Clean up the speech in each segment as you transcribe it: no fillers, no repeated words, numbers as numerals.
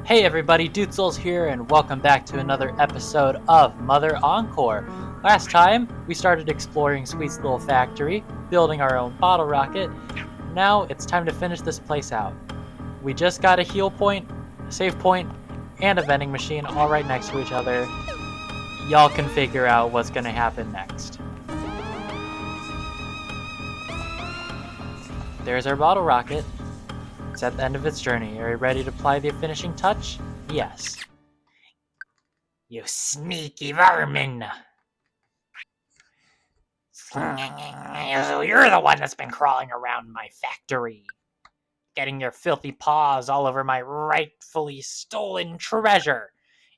Hey everybody, Dutzel's here, and welcome back to another episode of Mother Encore. Last time, we started exploring Sweet's little factory, building our own bottle rocket. Now, it's time to finish this place out. We just got a heal point, a save point, and a vending machine all right next to each other. Y'all can figure out what's gonna happen next. There's our bottle rocket. It's at the end of its journey. Are you ready to apply the finishing touch? Yes. You sneaky vermin! So you're the one that's been crawling around my factory, getting your filthy paws all over my rightfully stolen treasure,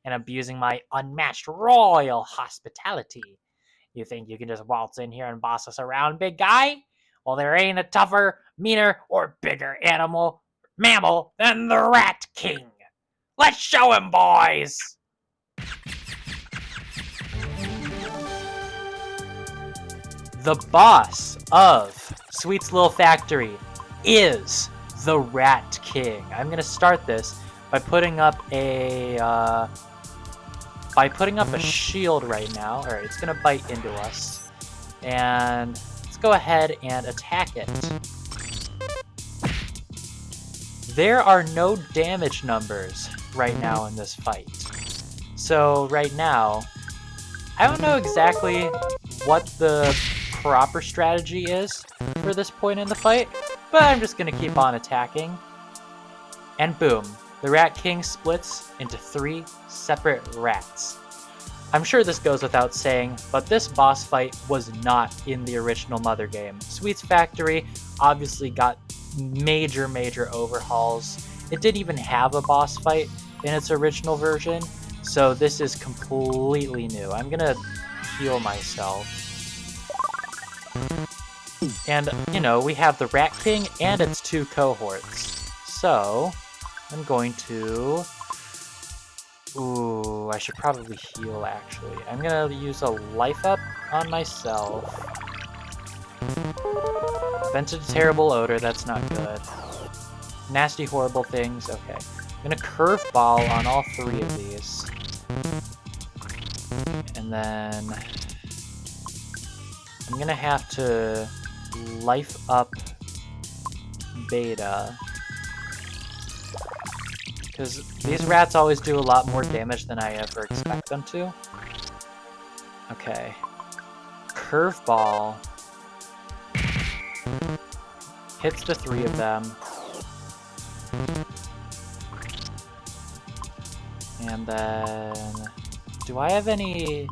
and abusing my unmatched royal hospitality. You think you can just waltz in here and boss us around, big guy? Well, there ain't a tougher, meaner, or bigger mammal than the Rat King. Let's show him, boys! The boss of Sweet's Little Factory is the Rat King. I'm gonna start this by putting up a shield right now. All right, it's gonna bite into us, and let's go ahead and attack it. There are no damage numbers right now in this fight. So right now, I don't know exactly what the proper strategy is for this point in the fight, but I'm just gonna keep on attacking. And boom, the Rat King splits into 3 separate rats. I'm sure this goes without saying, but this boss fight was not in the original Mother game. Sweet's Factory obviously got major overhauls. It didn't even have a boss fight in its original version, so this is completely new. I'm gonna heal myself. And, you know, we have the Rat King and its 2 cohorts. So, I'm going to... Ooh, I should probably heal, actually. I'm gonna use a life up on myself. Vented a terrible odor, that's not good. Nasty, horrible things, okay. I'm gonna curve ball on all 3 of these. And then... I'm gonna have to life up Beta. Because these rats always do a lot more damage than I ever expect them to. Okay. Curveball hits the 3 of them. And then... Do I have any...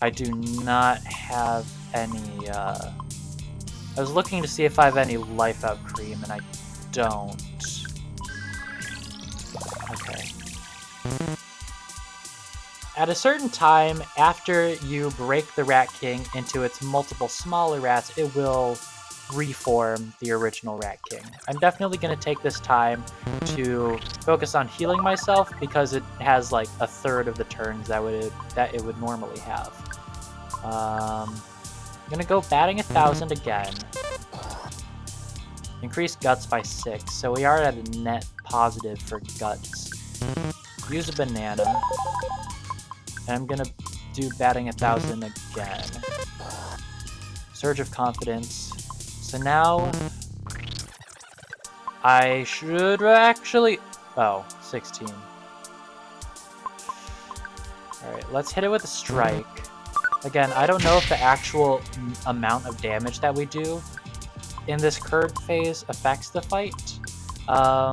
I do not have any, I was looking to see if I have any life up cream, and I don't. Okay. At a certain time, after you break the Rat King into its multiple smaller rats, it will reform the original Rat King. I'm definitely going to take this time to focus on healing myself, because it has like a third of the turns that it would normally have. I'm gonna go batting 1,000 again. Increase guts by 6, so we are at a net positive for guts. Use a banana. And I'm gonna do batting 1,000 again. Surge of confidence. So now I should actually... Oh, 16. Alright, let's hit it with a strike. Again, I don't know if the actual amount of damage that we do in this current phase affects the fight. I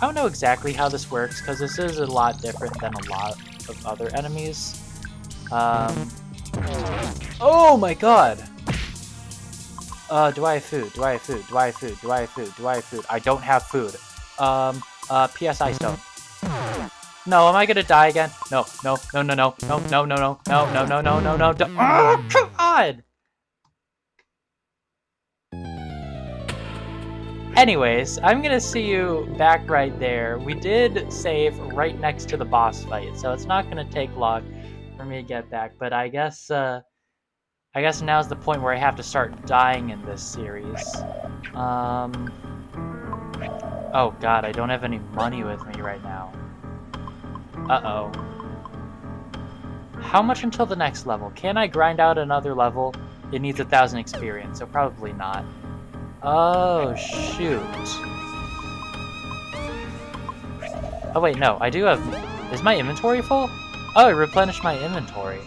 don't know exactly how this works, because this is a lot different than a lot of other enemies. Oh my god! Do I have food? Do I have food? Do I have food? Do I have food? Do I have food? I don't have food. PSI stone. No, am I gonna die again? No. Oh, God! Anyways, I'm gonna see you back right there. We did save right next to the boss fight, so it's not gonna take long for me to get back, but I guess now's the point where I have to start dying in this series. Oh god, I don't have any money with me right now. Uh-oh. How much until the next level? Can I grind out another level? It needs 1,000 experience, so probably not. Oh, shoot. Oh wait, no, I do have... Is my inventory full? Oh, it replenished my inventory.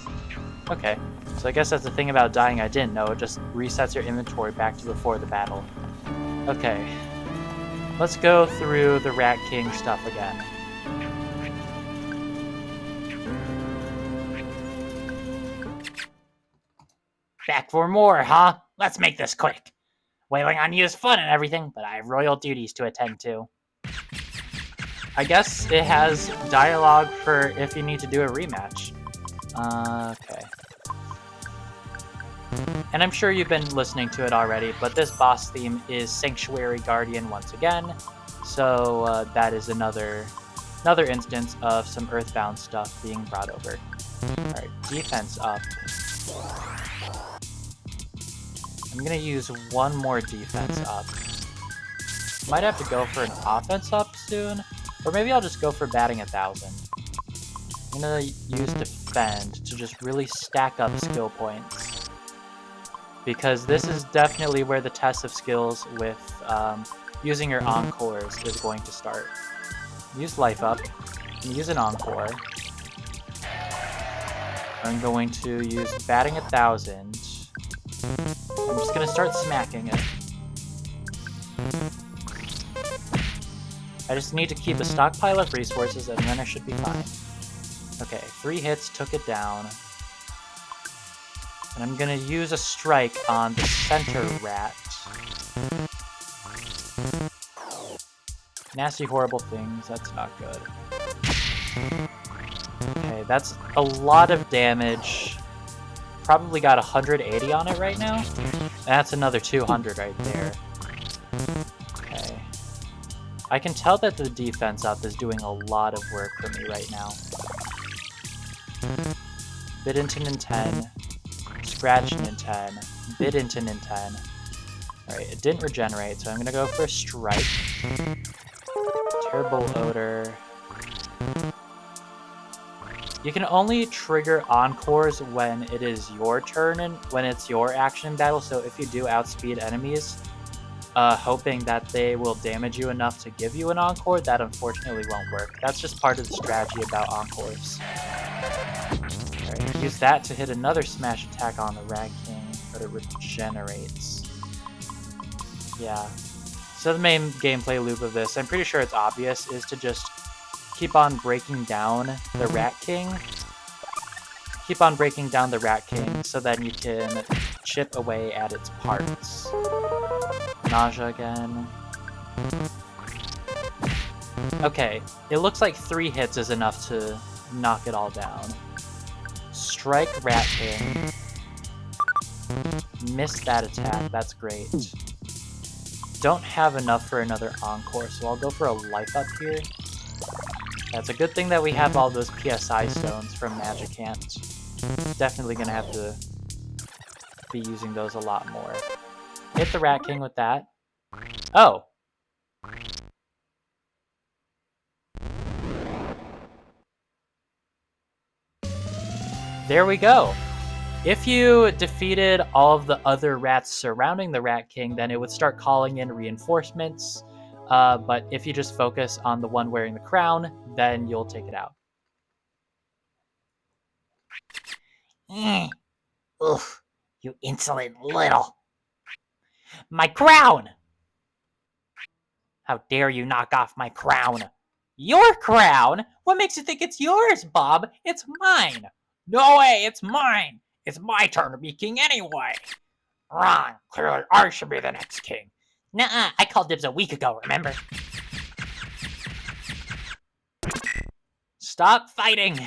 Okay, so I guess that's the thing about dying I didn't know. It just resets your inventory back to before the battle. Okay. Let's go through the Rat King stuff again. Back for more, huh? Let's make this quick. Wailing on you is fun and everything, but I have royal duties to attend to. I guess it has dialogue for if you need to do a rematch. Okay. And I'm sure you've been listening to it already, but this boss theme is Sanctuary Guardian once again. So that is another instance of some Earthbound stuff being brought over. Alright, defense up. I'm gonna use one more defense up. Might have to go for an offense up soon, or maybe I'll just go for batting 1,000. I'm gonna use defend to just really stack up skill points, because this is definitely where the test of skills with using your Encores is going to start. Use life up, use an Encore. I'm going to use batting 1,000. I'm just gonna start smacking it. I just need to keep a stockpile of resources and then I should be fine. Okay, 3 hits took it down. And I'm gonna use a strike on the center rat. Nasty, horrible things, that's not good. Okay, that's a lot of damage. Probably got 180 on it right now. That's another 200 right there. Okay. I can tell that the defense up is doing a lot of work for me right now. Bit into Ninten. Scratch Ninten. Bit into Ninten. Alright, it didn't regenerate, so I'm gonna go for a strike. Terrible odor. You can only trigger Encores when it is your turn and when it's your action battle, so if you do outspeed enemies, hoping that they will damage you enough to give you an Encore, that unfortunately won't work. That's just part of the strategy about Encores. Alright, use that to hit another smash attack on the Rat King, but it regenerates. Yeah. So the main gameplay loop of this, I'm pretty sure it's obvious, is to just keep on breaking down the Rat King. Keep on breaking down the Rat King so then you can chip away at its parts. Nausea again. Okay, it looks like 3 hits is enough to knock it all down. Strike Rat King. Missed that attack, that's great. Don't have enough for another Encore, so I'll go for a life up here. It's a good thing that we have all those PSI stones from Magicant. Definitely gonna have to be using those a lot more. Hit the Rat King with that. Oh! There we go! If you defeated all of the other rats surrounding the Rat King, then it would start calling in reinforcements. But if you just focus on the one wearing the crown, then you'll take it out. Ugh, you insolent little. My crown! How dare you knock off my crown? Your crown? What makes you think it's yours, Bob? It's mine. No way, it's mine. It's my turn to be king anyway. Wrong. Clearly, I should be the next king. Nuh-uh, I called dibs a week ago, remember? Stop fighting!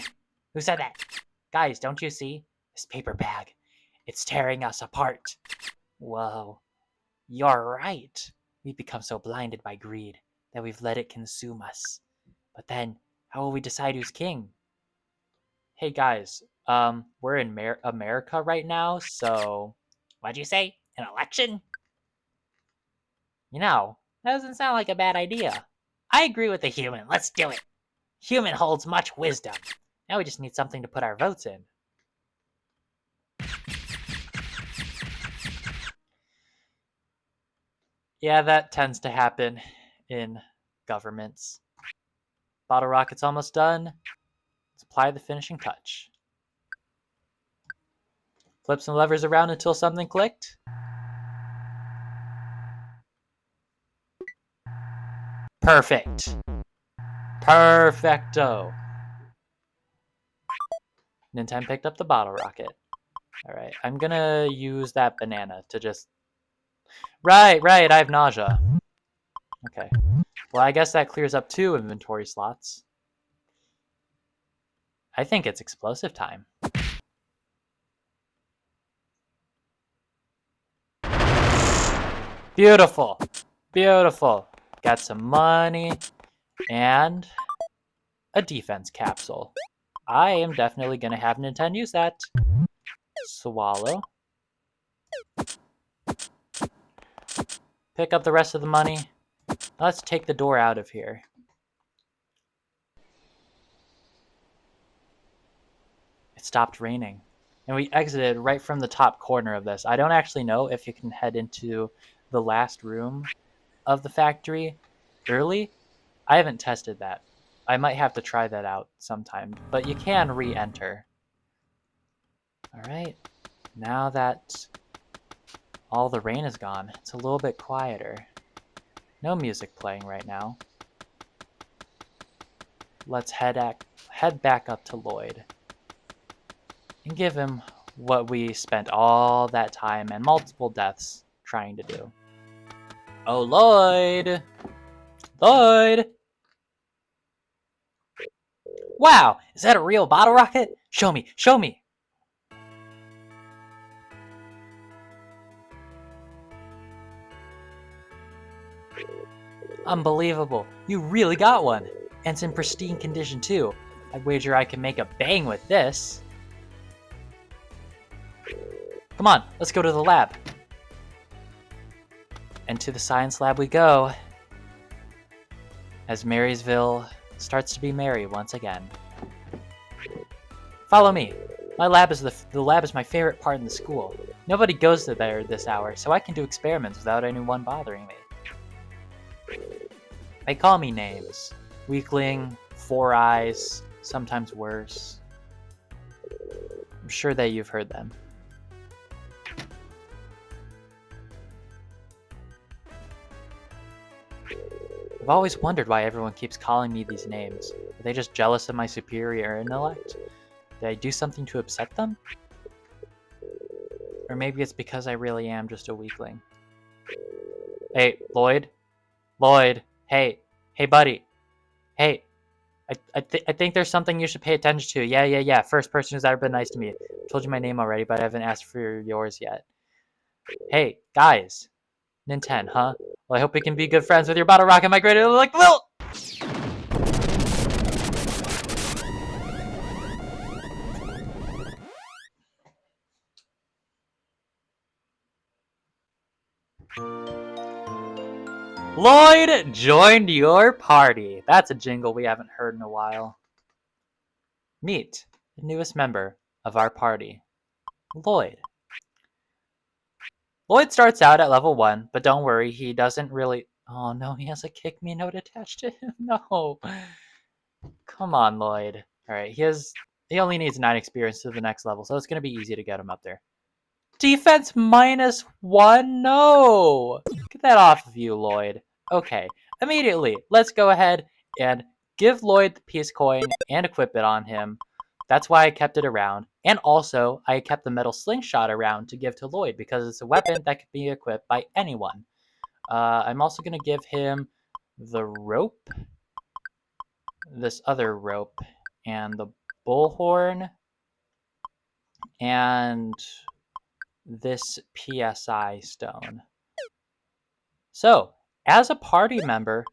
Who said that? Guys, don't you see? This paper bag. It's tearing us apart. Whoa. You're right. We've become so blinded by greed that we've let it consume us. But then, how will we decide who's king? Hey guys, we're in America right now, so... What'd you say? An election? You know, That doesn't sound like a bad idea. I agree with the human. Let's do it. Human holds much wisdom. Now we just need something to put our votes in. Yeah, that tends to happen in governments. Bottle rocket's almost done. Let's apply the finishing touch. Flip some levers around until something clicked. Perfect. Perfecto. Nintendo picked up the bottle rocket. Alright, I'm gonna use that banana to just... Right, I have nausea. Okay. Well, I guess that clears up 2 inventory slots. I think it's explosive time. Beautiful. Beautiful. Got some money and a defense capsule. I am definitely going to have Nintendo use that. Swallow. Pick up the rest of the money. Let's take the door out of here. It stopped raining. And we exited right from the top corner of this. I don't actually know if you can head into the last room of the factory early. I haven't tested that. I might have to try that out sometime, but you can re-enter. Alright, now that all the rain is gone, it's a little bit quieter. No music playing right now. Let's head back up to Lloyd and give him what we spent all that time and multiple deaths trying to do. Oh, Lloyd! Lloyd! Wow, is that a real bottle rocket? Show me, show me! Unbelievable, you really got one! And it's in pristine condition too. I wager I can make a bang with this. Come on, let's go to the lab. And to the science lab we go, as Marysville starts to be merry once again. Follow me. My lab is the lab is my favorite part in the school. Nobody goes to there this hour, so I can do experiments without anyone bothering me. They call me names. Weakling, Four Eyes, sometimes worse. I'm sure that you've heard them. I've always wondered why everyone keeps calling me these names. Are they just jealous of my superior intellect? Did I do something to upset them? Or maybe it's because I really am just a weakling. Hey, Lloyd? Lloyd, hey. Hey, buddy. Hey. I think there's something you should pay attention to. Yeah. First person who's ever been nice to me. I told you my name already, but I haven't asked for yours yet. Hey, guys. Nintendo, huh? Well, I hope we can be good friends with your bottle rocket migrated like Will! Lloyd joined your party. That's a jingle we haven't heard in a while. Meet the newest member of our party, Lloyd. Lloyd starts out at level 1, but don't worry, he doesn't really... Oh no, he has a kick me note attached to him. No. Come on, Lloyd. Alright, he only needs 9 experience to the next level, so it's going to be easy to get him up there. Defense -1? No! Get that off of you, Lloyd. Okay, immediately, let's go ahead and give Lloyd the peace coin and equip it on him. That's why I kept it around. And also, I kept the metal slingshot around to give to Lloyd because it's a weapon that can be equipped by anyone. I'm also going to give him the rope, this other rope, and the bullhorn, and this PSI stone. So, as a party member,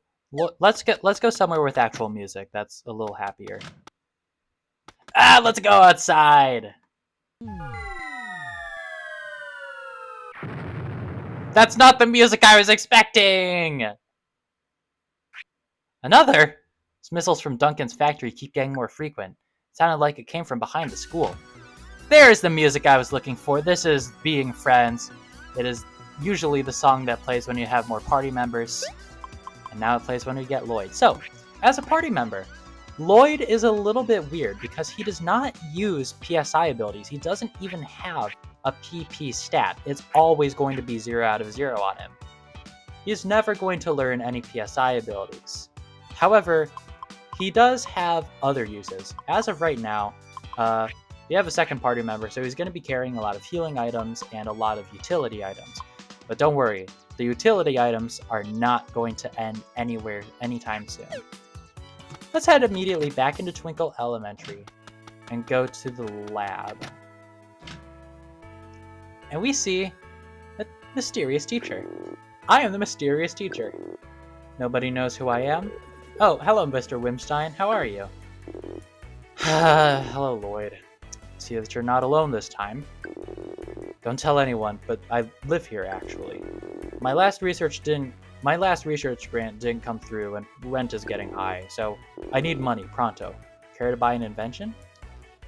let's go somewhere with actual music. That's a little happier. Let's go outside. That's not the music I was expecting. Another? These missiles from Duncan's factory keep getting more frequent. It sounded like it came from behind the school. There's the music I was looking for. This is Being Friends. It is usually the song that plays when you have more party members. And now it plays when we get Lloyd. So, as a party member, Lloyd is a little bit weird because he does not use PSI abilities. He doesn't even have a PP stat. It's always going to be 0 out of 0 on him. He's never going to learn any PSI abilities. However, he does have other uses. As of right now, we have a second party member, so he's going to be carrying a lot of healing items and a lot of utility items. But don't worry, the utility items are not going to end anywhere anytime soon. Let's head immediately back into Twinkle Elementary and go to the lab. And we see a mysterious teacher. I am the mysterious teacher. Nobody knows who I am? Oh, hello, Mr. Wimstein. How are you? Hello, Lloyd. See that you're not alone this time. Don't tell anyone, but I live here, actually. My last research grant didn't come through, and rent is getting high, so I need money pronto. Care to buy an invention?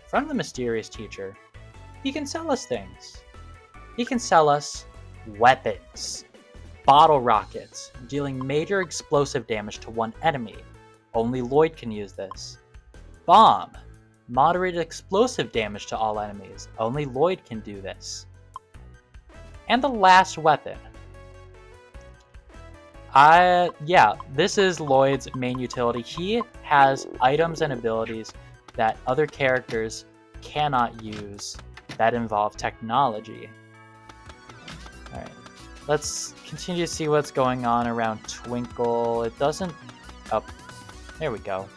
From the mysterious teacher, he can sell us things. He can sell us weapons. Bottle rockets, dealing major explosive damage to one enemy. Only Lloyd can use this. Bomb, moderate explosive damage to all enemies. Only Lloyd can do this. And the last weapon. This is Lloyd's main utility. He has items and abilities that other characters cannot use that involve technology. Alright, let's continue to see what's going on around Twinkle. It doesn't... Oh, there we go.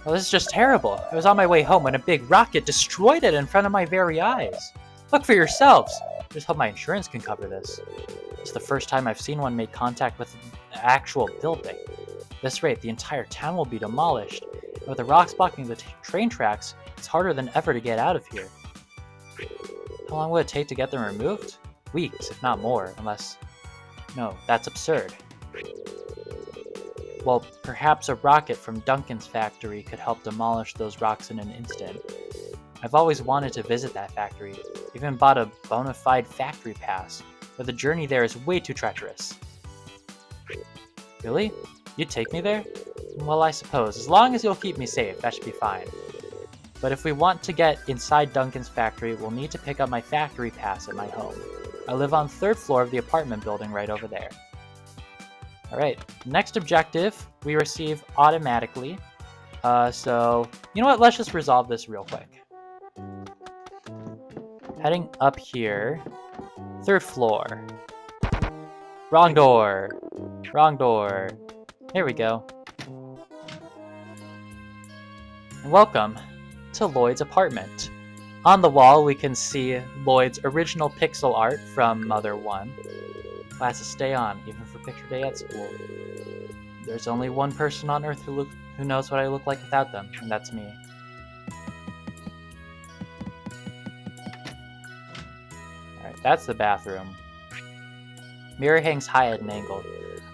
Well, this is just terrible. I was on my way home when a big rocket destroyed it in front of my very eyes. Look for yourselves. I just hope my insurance can cover this. It's the first time I've seen one make contact with an actual building. At this rate, the entire town will be demolished. And with the rocks blocking the train tracks, it's harder than ever to get out of here. How long would it take to get them removed? Weeks, if not more, unless... No, that's absurd. Well, perhaps a rocket from Duncan's factory could help demolish those rocks in an instant. I've always wanted to visit that factory, even bought a bona fide factory pass, but the journey there is way too treacherous. Really? You'd take me there? Well, I suppose. As long as you'll keep me safe, that should be fine. But if we want to get inside Duncan's factory, we'll need to pick up my factory pass at my home. I live on the 3rd floor of the apartment building right over there. Alright, next objective we receive automatically. So, you know what? Let's just resolve this real quick. Heading up here. 3rd floor. Wrong door. Wrong door. Here we go. Welcome to Lloyd's apartment. On the wall, we can see Lloyd's original pixel art from Mother 1. Classes stay on, even for picture day at school. There's only one person on Earth who knows what I look like without them, and that's me. Alright, that's the bathroom. Mirror hangs high at an angle.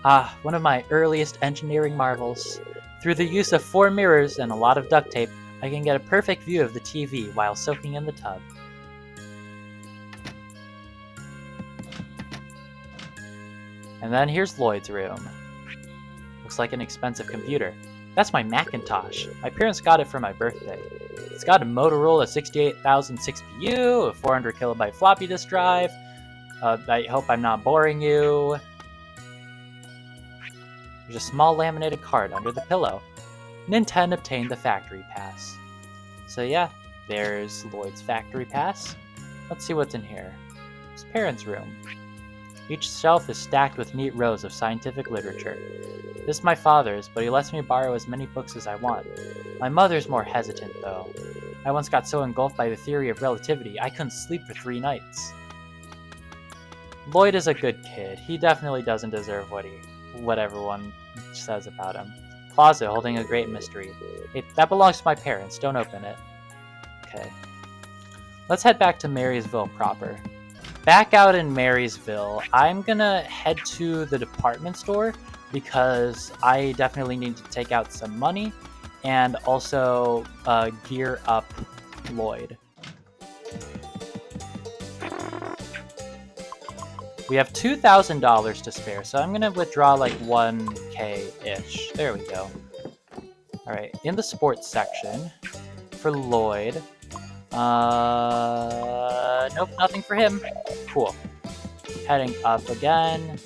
Ah, one of my earliest engineering marvels. Through the use of 4 mirrors and a lot of duct tape, I can get a perfect view of the TV while soaking in the tub. And then here's Lloyd's room. Looks like an expensive computer. That's my Macintosh. My parents got it for my birthday. It's got a Motorola 68000 CPU, a 400 kilobyte floppy disk drive. I hope I'm not boring you. There's a small laminated card under the pillow. Nintendo obtained the factory pass. So yeah, there's Lloyd's factory pass. Let's see what's in here. His parents' room. Each shelf is stacked with neat rows of scientific literature. This is my father's, but he lets me borrow as many books as I want. My mother's more hesitant, though. I once got so engulfed by the theory of relativity, I couldn't sleep for 3 nights. Lloyd is a good kid. He definitely doesn't deserve what everyone says about him. Closet holding a great mystery. Hey, that belongs to my parents. Don't open it. Okay. Let's head back to Marysville proper. Back out in Marysville, I'm gonna head to the department store because I definitely need to take out some money and also gear up Lloyd. We have $2,000 to spare, so I'm gonna withdraw like 1K-ish. There we go. Alright, in the sports section, for Lloyd, nope, nothing for him. Cool. Heading up again.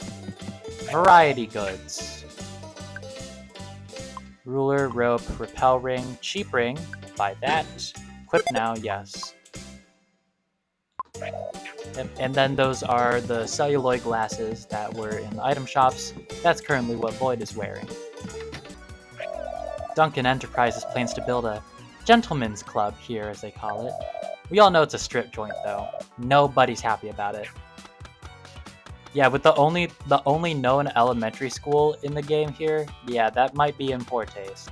Variety goods. Ruler, rope, repel ring, cheap ring. Buy that. Equip now, yes. And then those are the celluloid glasses that were in the item shops. That's currently what Lloyd is wearing. Duncan Enterprises plans to build a gentleman's club here, as they call it. We all know it's a strip joint, though. Nobody's happy about it. Yeah, with the only known elementary school in the game here, yeah, that might be in poor taste.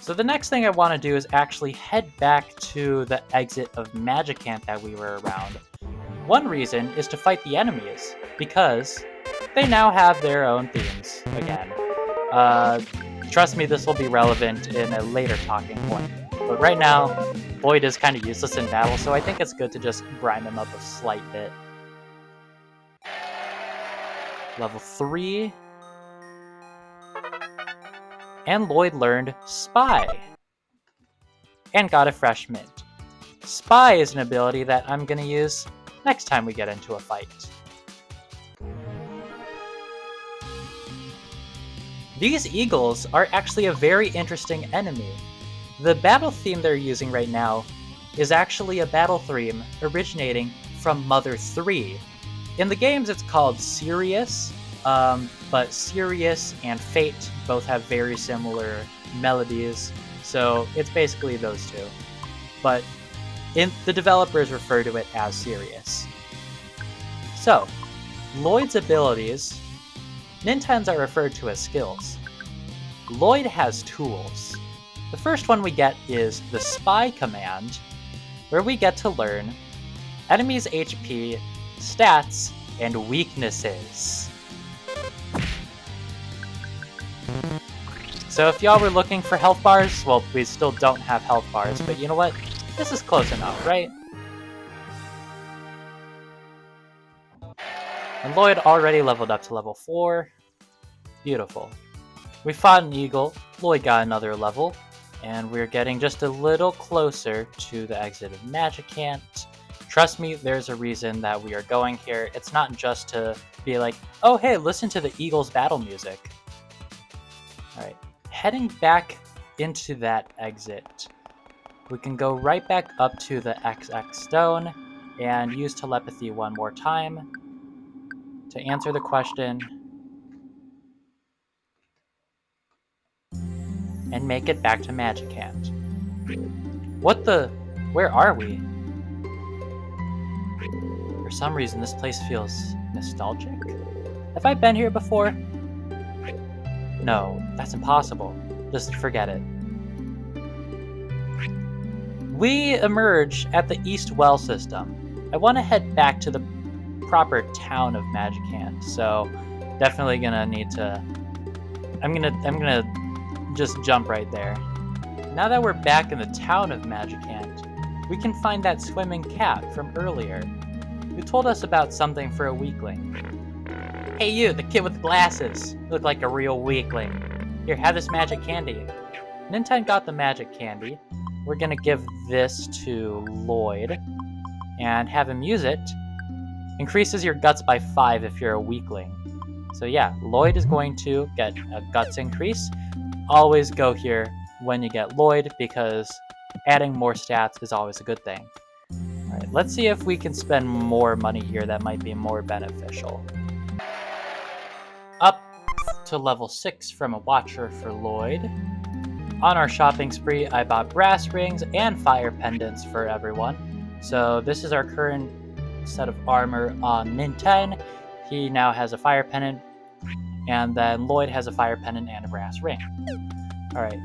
So the next thing I want to do is actually head back to the exit of Magicant that we were around. One reason is to fight the enemies, because they now have their own themes again. Trust me, this will be relevant in a later talking point. But right now, Lloyd is kind of useless in battle, so I think it's good to just grind him up a slight bit. Level 3. And Lloyd learned Spy. And got a fresh mint. Spy is an ability that I'm going to use next time we get into a fight. These eagles are actually a very interesting enemy. The battle theme they're using right now is actually a battle theme originating from Mother 3. In the games it's called Sirius, but Sirius and Fate both have very similar melodies, so it's basically those two. But the developers refer to it as Sirius. So, Lloyd's abilities, Ninten's are referred to as skills. Lloyd has tools. The first one we get is the Spy command, where we get to learn enemies' HP, stats, and weaknesses. So if y'all were looking for health bars, well, we still don't have health bars, but you know what? This is close enough, right? And Lloyd already leveled up to level 4. Beautiful. We fought an eagle, Lloyd got another level, and we're getting just a little closer to the exit of Magicant. Trust me, there's a reason that we are going here. It's not just to be like, oh hey, listen to the eagle's battle music. Alright, heading back into that exit, we can go right back up to the XX stone and use telepathy one more time to answer the question and make it back to Magicant. What the? Where are we? For some reason, this place feels nostalgic. Have I been here before? No, that's impossible. Just forget it. We emerge at the East Well system. I want to head back to the proper town of Magicant, so definitely gonna need to. I'm gonna just jump right there. Now that we're back in the town of Magicant, we can find that swimming cat from earlier, who told us about something for a weakling. Hey you, the kid with the glasses! You look like a real weakling. Here, have this magic candy. Nintendo got the magic candy. We're gonna give this to Lloyd and have him use it. Increases your guts by 5 if you're a weakling. So yeah, Lloyd is going to get a guts increase. Always go here when you get Lloyd, because adding more stats is always a good thing. Alright, let's see if we can spend more money here that might be more beneficial. Up to level 6 from a Watcher for Lloyd. On our shopping spree, I bought brass rings and fire pendants for everyone. So this is our current set of armor on Nintendo. He now has a fire pendant, and then Lloyd has a fire pendant and a brass ring. Alright.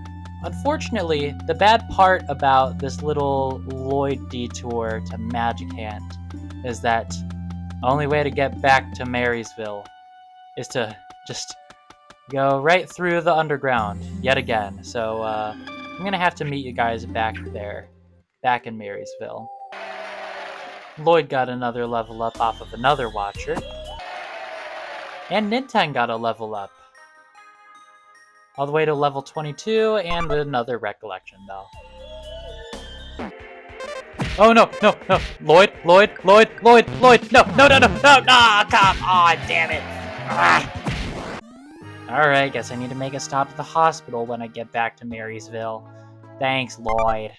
Unfortunately, the bad part about this little Lloyd detour to Magicant is that the only way to get back to Marysville is to just Go right through the underground yet again. So I'm gonna have to meet you guys back there, back in Marysville. Lloyd got another level up off of another Watcher. And Nintendo got a level up. All the way to level 22 and another Recollection though. Oh no, no, no. Lloyd, Lloyd, Lloyd, Lloyd, Lloyd. No, no, no, no, no, no, come on, damn it. Alright, guess I need to make a stop at the hospital when I get back to Marysville. Thanks, Lloyd.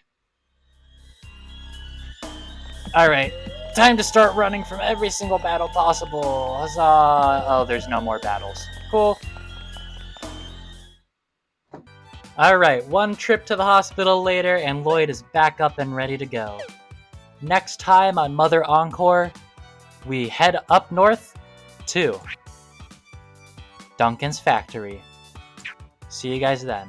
Alright, time to start running from every single battle possible. Huzzah! Oh, there's no more battles. Cool. Alright, one trip to the hospital later, and Lloyd is back up and ready to go. Next time on Mother Encore, we head up north to Duncan's factory. See you guys then.